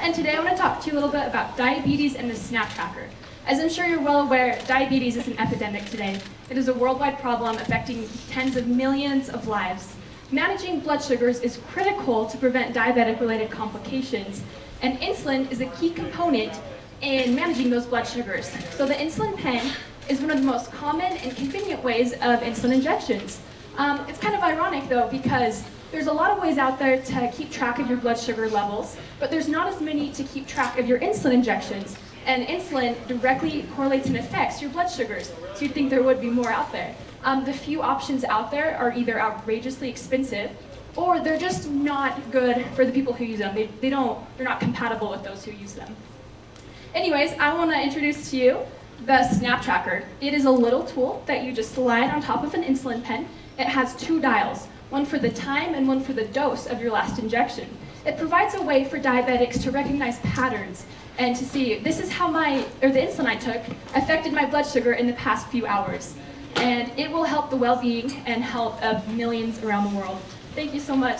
and today I want to talk to you a little bit about diabetes and the SNAP tracker. As I'm sure you're well aware, diabetes is an epidemic today. It is a worldwide problem affecting tens of millions of lives. Managing blood sugars is critical to prevent diabetic-related complications, and insulin is a key component in managing those blood sugars. So the insulin pen is one of the most common and convenient ways of insulin injections. It's kind of ironic though, because there's a lot of ways out there to keep track of your blood sugar levels, but there's not as many to keep track of your insulin injections. And insulin directly correlates and affects your blood sugars, so you'd think there would be more out there. The few options out there are either outrageously expensive, or they're just not good for the people who use them. They're not compatible with those who use them. Anyways, I want to introduce to you the SNAP tracker. It is a little tool that you just slide on top of an insulin pen. It has two dials, one for the time and one for the dose of your last injection. It provides a way for diabetics to recognize patterns and to see, this is how the insulin I took affected my blood sugar in the past few hours. And it will help the well-being and health of millions around the world. Thank you so much.